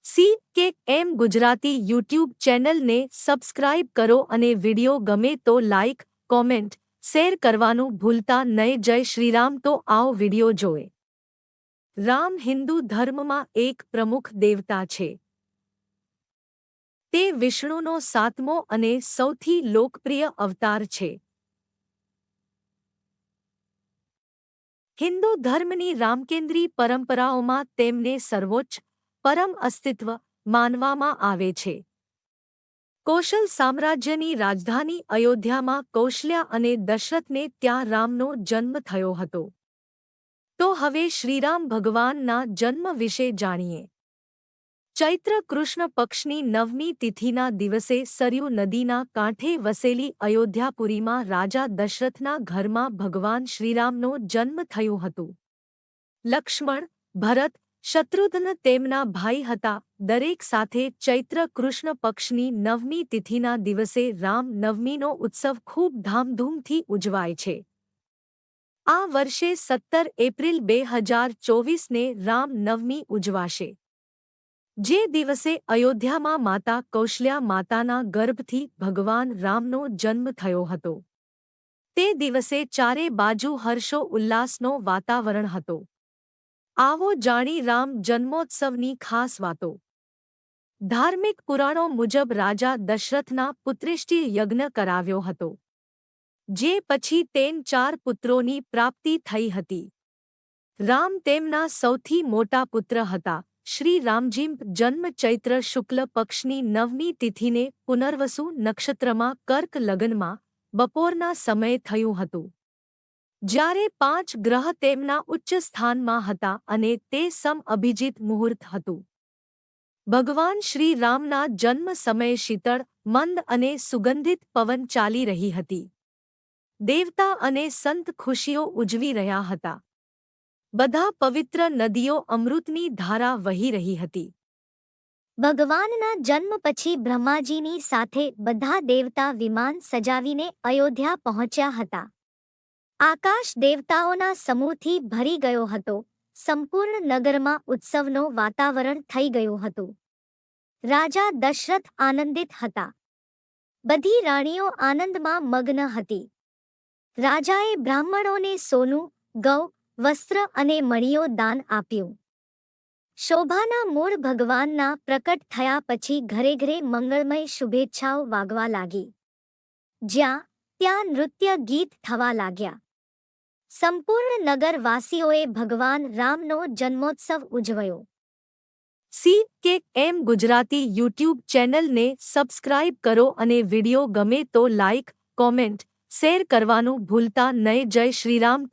CKM Gujarati YouTube ચેનલને subscribe કરો અને વિડિયો ગમે તો લાઇક, કોમેન્ટ, શેર કરવાનું ભૂલતા નહીં. જય શ્રીરામ. તો આવો વિડિયો જોએ. રામ હિન્દુ ધર્મમાં એક પ્રમુખ દેવતા છે. તે વિષ્ણુનો સાતમો અને સૌથી લોકપ્રિય અવતાર છે. હિન્દુ ધર્મની રામકેન્દ્રી પરંપરાઓમાં તેમને સર્વોચ્ચ, પરમ અસ્તિત્વ માનવામાં આવે છે. કૌશલ સામ્રાજ્યની રાજધાની અયોધ્યામાં કૌશલ્યા અને દશરથને ત્યાં રામનો જન્મ થયો હતો. તો હવે શ્રીરામ ભગવાનના જન્મ વિશે જાણીએ. ચૈત્ર કૃષ્ણ પક્ષની 9મી તિથિના દિવસે સરયૂ નદીના કાંઠે વસેલી અયોધ્યાપુરીમાં રાજા દશરથના ઘરમાં ભગવાન શ્રીરામનો જન્મ થયો હતો. લક્ષ્મણ, ભરત, શત્રુઘ્ન તેમના ભાઈ હતા. દરેક સાથે ચૈત્ર કૃષ્ણ પક્ષની 9મી તિથિના દિવસે રામ નવમીનો ઉત્સવ ખૂબ ધામધૂમથી ઉજવાય છે. આ વર્ષે 17 એપ્રિલ 2024ને રામ નવમી ઉજવાશે. જે દિવસે અયોધ્યામાં માતા કૌશલ્યા માતાના ગર્ભથી ભગવાન રામનો જન્મ થયો હતો. તે દિવસે ચારે બાજુ હર્ષો ઉલ્લાસનો વાતાવરણ હતો. આવો જાણી રામ જન્મોત્સવની ખાસ વાતો. ધાર્મિક પુરાણો મુજબ રાજા દશરથના પુત્રેષ્ટિ યજ્ઞ કરાવ્યો હતો. જે પછી તેન 4 પુત્રોની પ્રાપ્તિ થઈ હતી. રામ તેમના સૌથી મોટા પુત્ર હતા. શ્રી રામજીમ જન્મ ચૈત્ર શુક્લ પક્ષની 9મી તિથિને પુનર્વસુ નક્ષત્રમાં કર્ક લગ્નમાં બપોરના સમયે થયું હતું. જ્યારે 5 ગ્રહ તેમના ઉચ્ચ સ્થાનમાં હતા અને તે સમ અભિજીત મુહૂર્ત હતું. ભગવાન શ્રી રામના જન્મ સમયે શીતળ, મંદ અને સુગંધિત પવન ચાલી રહી હતી. દેવતા અને સંત ખુશીઓ ઉજવી રહ્યા હતા. બધા પવિત્ર નદીઓ અમૃતની ધારા વહી રહી હતી. ભગવાનના જન્મ પછી બ્રહ્માજીની સાથે બધા દેવતા વિમાન સજાવીને અયોધ્યા પહોંચ્યા હતા. આકાશ દેવતાઓના સમૂહથી ભરી ગયો હતો. સંપૂર્ણ નગરમાં ઉત્સવનો વાતાવરણ થઈ ગયું હતું. રાજા દશરથ આનંદિત હતા. બધી રાણીઓ આનંદમાં મગ્ન હતી. રાજાએ બ્રાહ્મણોને સોનું, ગૌ, વસ્ત્ર અને મણીઓ દાન આપ્યું. શોભાના મૂળ ભગવાનના પ્રકટ થયા પછી ઘરે ઘરે મંગળમય શુભેચ્છાઓ વાગવા લાગી. જ્યાં ત્યાં નૃત્ય ગીત થવા લાગ્યા. સંપૂર્ણ નગરવાસીઓએ ભગવાન રામનો જન્મોત્સવ ઉજવ્યો. CKM ગુજરાતી યુટ્યુબ ચેનલને સબસ્ક્રાઇબ કરો અને વિડિયો ગમે તો લાઇક, કોમેન્ટ, શેર કરવાનું ભૂલતા નહીં. જય શ્રીરામ.